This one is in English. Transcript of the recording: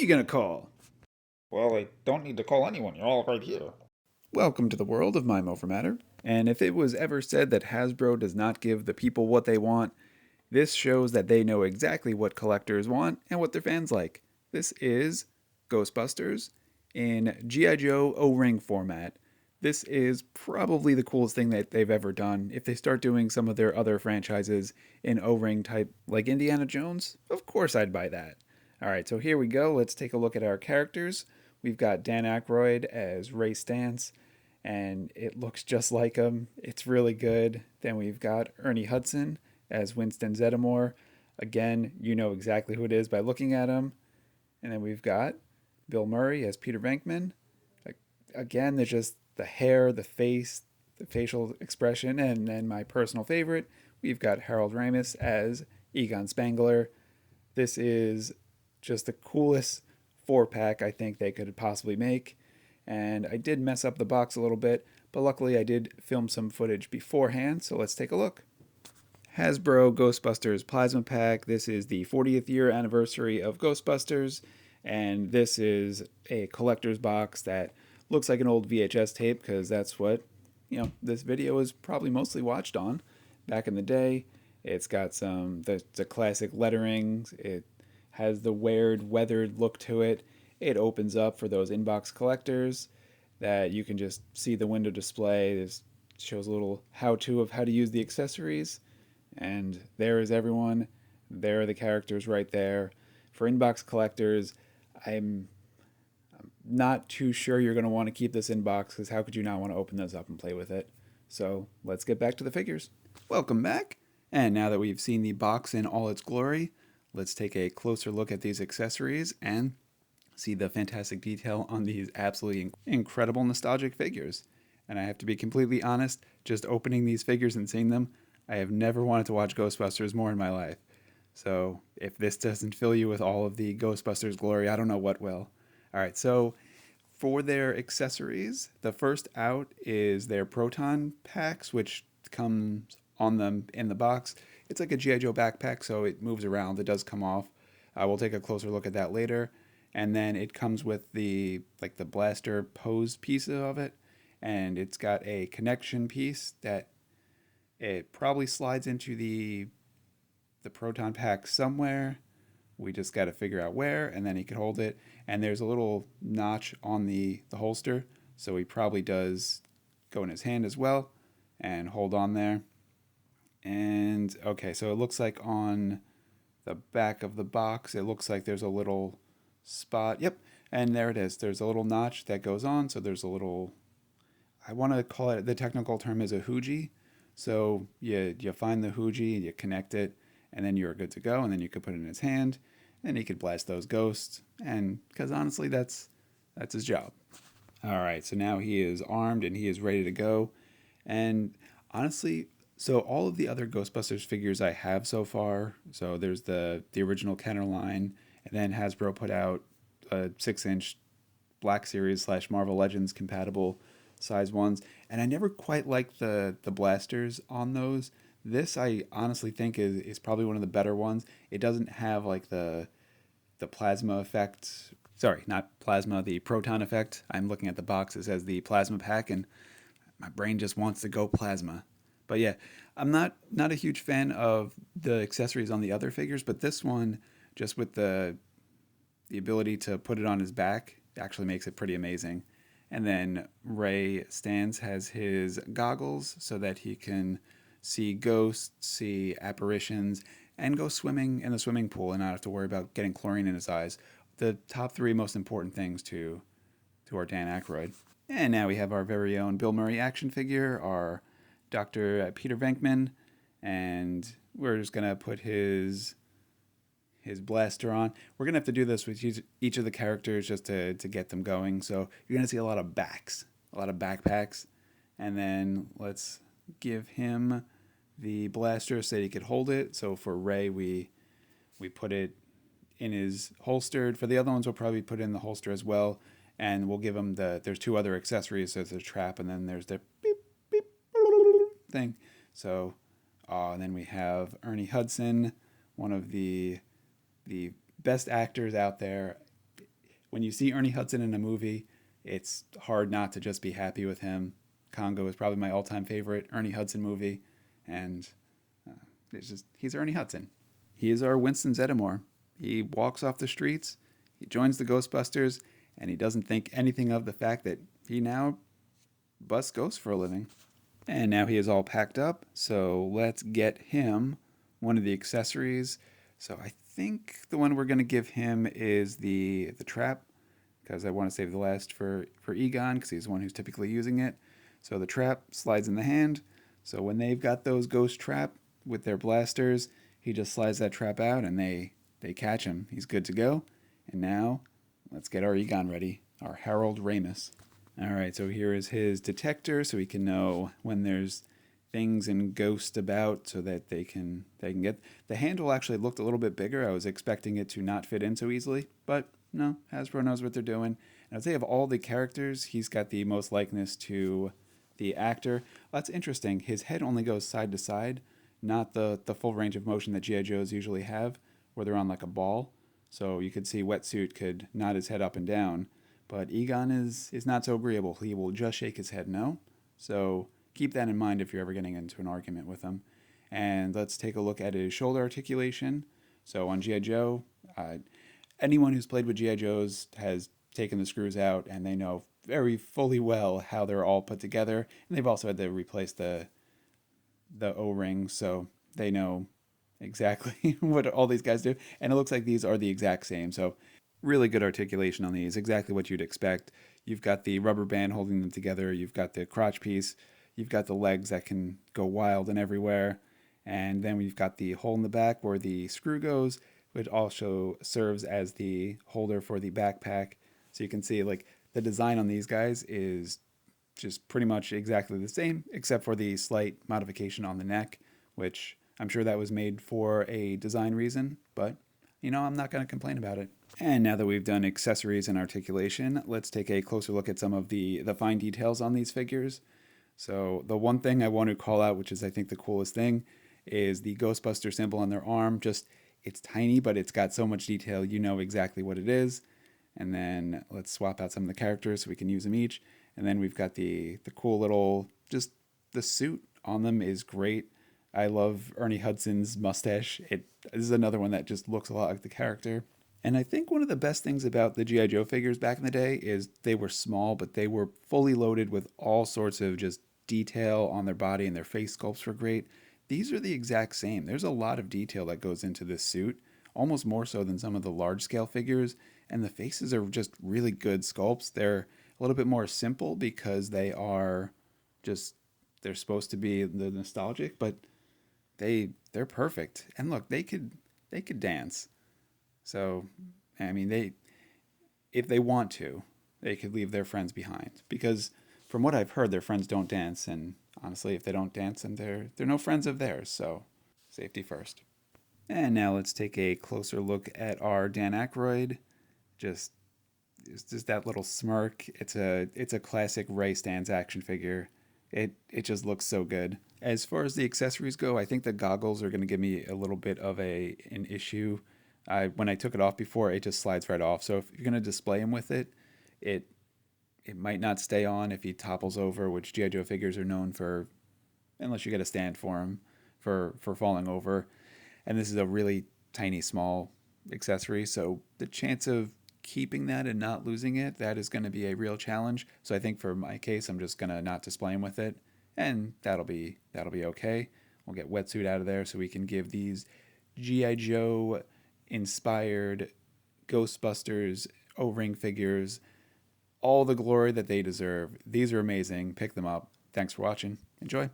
you gonna call? Well, I don't need to call anyone. You're all right here. Welcome to the world of Mime Over Matter. And if it was ever said that Hasbro does not give the people what they want, this shows that they know exactly what collectors want and what their fans like. This is Ghostbusters in G.I. Joe O-ring format. This is probably the coolest thing that they've ever done. If they start doing some of their other franchises in O-ring type, like Indiana Jones, of course I'd buy that. All right, so here we go. Let's take a look at our characters. We've got Dan Aykroyd as Ray Stantz, and it looks just like him. It's really good. Then we've got Ernie Hudson as Winston Zeddemore. Again, you know exactly who it is by looking at him. And then we've got Bill Murray as Peter Venkman. Again, there's just the hair, the face, the facial expression, and then my personal favorite, we've got Harold Ramis as Egon Spangler. This is just the coolest 4-pack I think they could possibly make. And I did mess up the box a little bit, but luckily I did film some footage beforehand, so let's take a look. Hasbro Ghostbusters Plasma Pack. This is the 40th year anniversary of Ghostbusters, and this is a collector's box that looks like an old VHS tape because that's what, this video is probably mostly watched on back in the day. It's got the classic letterings. It has the weathered look to it. It opens up for those inbox collectors that you can just see the window display. This shows a little how-to of how to use the accessories. And there is everyone. There are the characters right there. For inbox collectors, I'm not too sure you're going to want to keep this in box because how could you not want to open this up and play with it? So let's get back to the figures. Welcome back. And now that we've seen the box in all its glory, let's take a closer look at these accessories and see the fantastic detail on these absolutely incredible nostalgic figures. And I have to be completely honest, just opening these figures and seeing them, I have never wanted to watch Ghostbusters more in my life. So if this doesn't fill you with all of the Ghostbusters glory, I don't know what will. All right, so for their accessories, the first out is their proton packs, which comes on them in the box. It's like a G.I. Joe backpack, so it moves around. It does come off. We'll take a closer look at that later. And then it comes with the blaster pose piece of it, and it's got a connection piece that it probably slides into the proton pack somewhere. We just got to figure out where, and then he can hold it. And there's a little notch on the holster, so he probably does go in his hand as well and hold on there. And okay, so it looks like on the back of the box, it looks like there's a little spot. Yep, and there it is. There's a little notch that goes on, so there's a little, I want to call it, the technical term is a hoogie. So you find the hoogie, you connect it, and then you're good to go. And then you could put it in his hand, and he could blast those ghosts. And because honestly, that's his job. All right, so now he is armed and he is ready to go. And honestly, so all of the other Ghostbusters figures I have so far, so there's the original Kenner line, and then Hasbro put out a 6-inch Black Series / Marvel Legends compatible size ones, and I never quite liked the blasters on those. This I honestly think is probably one of the better ones. It doesn't have like the plasma effect. Sorry, not plasma, the proton effect. I'm looking at the box. It says the plasma pack, and my brain just wants to go plasma. But yeah, I'm not a huge fan of the accessories on the other figures, but this one, just with the ability to put it on his back, actually makes it pretty amazing. And then Ray Stantz has his goggles so that he can see ghosts, see apparitions, and go swimming in the swimming pool and not have to worry about getting chlorine in his eyes. The top 3 most important things to our Dan Aykroyd. And now we have our very own Bill Murray action figure, our Dr. Peter Venkman, and we're just going to put his blaster on. We're going to have to do this with each of the characters just to get them going. So you're going to see a lot of backs, a lot of backpacks. And then let's give him the blaster so that he could hold it. So for Ray, we put it in his holstered. For the other ones, we'll probably put it in the holster as well. And we'll give him there's 2 other accessories. So there's a trap, and then there's the beep, beep, thing. So, and then we have Ernie Hudson, one of the best actors out there. when you see Ernie Hudson in a movie, it's hard not to just be happy with him. Congo is probably my all-time favorite Ernie Hudson movie, and it's just he's Ernie Hudson. He is our Winston Zeddemore. He walks off the streets, he joins the Ghostbusters, and he doesn't think anything of the fact that he now busts ghosts for a living. And now he is all packed up, so let's get him one of the accessories. So I think the one we're going to give him is the trap, because I want to save the last for Egon, because he's the one who's typically using it. So the trap slides in the hand. So when they've got those ghost trap with their blasters, he just slides that trap out and they catch him. He's good to go. And now let's get our Egon ready, our Harold Ramis. All right, so here is his detector, so he can know when there's things and ghosts about, so that they can get. The handle actually looked a little bit bigger. I was expecting it to not fit in so easily, but no, Hasbro knows what they're doing. And I'd say of all the characters, he's got the most likeness to the actor. That's interesting. His head only goes side to side, not the full range of motion that GI Joes usually have, where they're on like a ball. So you could see Wetsuit could nod his head up and down, but Egon is not so agreeable. He will just shake his head no. So keep that in mind if you're ever getting into an argument with him. And let's take a look at his shoulder articulation. So on G.I. Joe, anyone who's played with G.I. Joes has taken the screws out, and they know very fully well how they're all put together. And they've also had to replace the O-ring, so they know exactly what all these guys do. And it looks like these are the exact same. So really good articulation on these, exactly what you'd expect. You've got the rubber band holding them together, you've got the crotch piece, you've got the legs that can go wild and everywhere, and then we've got the hole in the back where the screw goes, which also serves as the holder for the backpack. So you can see like the design on these guys is just pretty much exactly the same, except for the slight modification on the neck, which I'm sure that was made for a design reason, but I'm not going to complain about it. And now that we've done accessories and articulation, let's take a closer look at some of the fine details on these figures. So the one thing I want to call out, which is I think the coolest thing, is the Ghostbuster symbol on their arm. Just it's tiny, but it's got so much detail, you know exactly what it is. And then let's swap out some of the characters so we can use them each. And then we've got the cool little, just the suit on them is great. I love Ernie Hudson's mustache. This is another one that just looks a lot like the character. And I think one of the best things about the G.I. Joe figures back in the day is they were small, but they were fully loaded with all sorts of just detail on their body, and their face sculpts were great. These are the exact same. There's a lot of detail that goes into this suit, almost more so than some of the large scale figures. And the faces are just really good sculpts. They're a little bit more simple because just they're supposed to be the nostalgic, but they're perfect. And look, they could dance. So, I mean, if they want to, they could leave their friends behind, because from what I've heard, their friends don't dance, and honestly, if they don't dance, then they're no friends of theirs. So, safety first. And now let's take a closer look at our Dan Aykroyd. Just it's just that little smirk. It's a classic Ray Stantz action figure. It just looks so good. As far as the accessories go, I think the goggles are going to give me a little bit of an issue. When I took it off before, it just slides right off. So if you're going to display him with it, it it might not stay on if he topples over, which GI Joe figures are known for, unless you get a stand for him for falling over. And this is a really tiny, small accessory, so the chance of keeping that and not losing it, that is going to be a real challenge. So I think for my case, I'm just going to not display him with it, and that'll be okay. We'll get Wetsuit out of there so we can give these GI Joe inspired Ghostbusters O-ring figures all the glory that they deserve. These are amazing. Pick them up. Thanks for watching. Enjoy.